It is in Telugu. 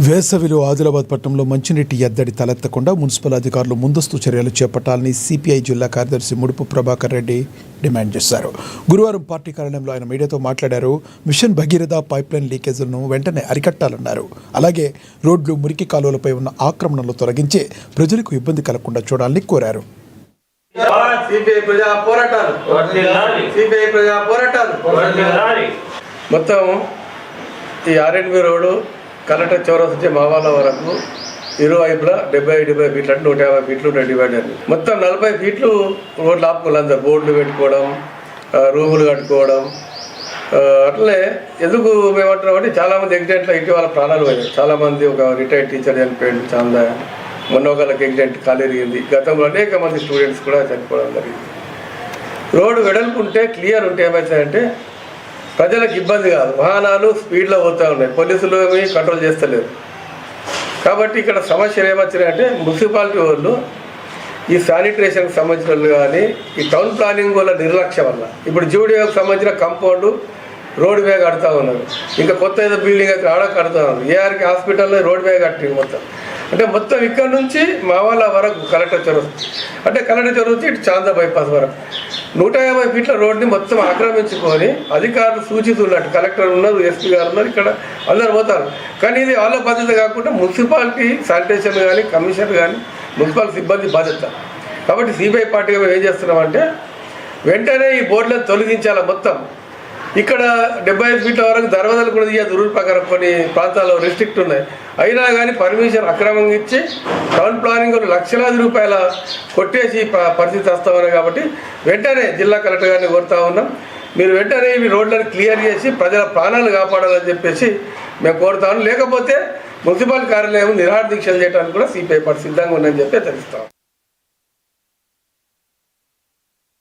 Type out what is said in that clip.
వేసవిలో ఆదిలాబాద్ పట్టణంలో మంచినీటి ఎద్దడి తలెత్తకుండా మున్సిపల్ అధికారులు ముందస్తు చర్యలు చేపట్టాలని సిపిఐ జిల్లా కార్యదర్శి ముడుపు ప్రభాకర్ రెడ్డి డిమాండ్ చేశారు. గురువారం పార్టీ కార్యాలయంలో ఆయన మీడియాతో మాట్లాడారు. మిషన్ భగీరథ పైప్లైన్ లీకేజీలను వెంటనే అరికట్టాలన్నారు. అలాగే రోడ్లు, మురికి కాలువలపై ఉన్న ఆక్రమణలు తొలగించి ప్రజలకు ఇబ్బంది కలగకుండా చూడాలని కోరారు. మొత్తం ఈ ఆర్ఎన్బి రోడ్డు కలెక్టర్ చౌరస్ నుంచి మావాల వరకు ఇరువైపులా 70-70 ఫీట్లు అంటే 150 ఫీట్లు డివైడర్. మొత్తం 40 ఫీట్లు రోడ్లు ఆపుకోవాలి. అందరు బోర్డులు పెట్టుకోవడం, రూములు కట్టుకోవడం. అట్లే ఎందుకు మేమంటున్నాం అంటే చాలామంది యాక్సిడెంట్లో ఇటీవల ప్రాణాలు పోయాయి. చాలామంది ఒక రిటైర్డ్ టీచర్ చనిపోయాడు, చాలా మొన్న ఒకళ్ళకి యాక్సిడెంట్ కాలు ఎరిగింది. గతంలో అనేక మంది స్టూడెంట్స్ కూడా చనిపోవడం జరిగింది. రోడ్డు వెడల్పు ఉంటే, క్లియర్ ఉంటే ఏమవుతాయంటే ప్రజలకు ఇబ్బంది కాదు. వాహనాలు స్పీడ్లో పోతూ ఉన్నాయి, పోలీసులు ఏమీ కంట్రోల్ చేస్తలేరు. కాబట్టి ఇక్కడ సమస్యలు ఏమొచ్చినాయంటే మున్సిపాలిటీ వాళ్ళు ఈ శానిటేషన్కి సంబంధించిన వాళ్ళు కానీ ఈ టౌన్ ప్లానింగ్ వల్ల నిర్లక్ష్యం వల్ల ఇప్పుడు జూడియోకి సంబంధించిన కాంపౌండ్ రోడ్ వే కడుతూ ఉన్నారు. ఇంకా కొత్త ఏదో బిల్డింగ్ అయితే ఆడ కడుతూ ఉన్నారు. ఏఆర్కి హాస్పిటల్లో రోడ్ వే కట్టింది మొత్తం. అంటే మొత్తం ఇక్కడ నుంచి మావాల వరకు కలెక్టర్ చెరువు, అంటే కలెక్టర్ చెరువు నుంచి ఇటు చాందా బైపాస్ వరకు 150 ఫీట్ల రోడ్ని మొత్తం ఆక్రమించుకొని అధికారులు సూచిస్తున్నట్టు కలెక్టర్ ఉన్నారు, ఎస్పీ గారు ఉన్నారు, ఇక్కడ అందరు పోతారు. కానీ ఇది వాళ్ళ బాధ్యత కాకుండా మున్సిపాలిటీ శానిటేషన్ కానీ, కమిషనర్ కానీ, మున్సిపల్ సిబ్బంది బాధ్యత. కాబట్టి సిబిఐ పార్టీగా మేము ఏం చేస్తున్నామంటే వెంటనే ఈ బోర్డులను తొలగించాలి. మొత్తం ఇక్కడ 75 ఫీట్ల వరకు దర్వాజాలు కూడా తీయదు. రూల్ ప్రకారం కొన్ని ప్రాంతాల్లో రెస్ట్రిక్ట్ ఉన్నాయి. అయినా కానీ పర్మిషన్ అక్రమంగా ఇచ్చి టౌన్ ప్లానింగ్ లక్షలాది రూపాయల కొట్టేసి పరిస్థితి వస్తామని. కాబట్టి వెంటనే జిల్లా కలెక్టర్ గారిని కోరుతా ఉన్నాం, మీరు వెంటనే ఇవి రోడ్లను క్లియర్ చేసి ప్రజల ప్రాణాలు కాపాడాలని చెప్పేసి మేము కోరుతాము. లేకపోతే మున్సిపల్ కార్యాలయం నిరాహార దీక్షలు చేయడానికి కూడా సిపిఐ పార్టీ సిద్ధంగా ఉందని చెప్పి తెలుస్తాం.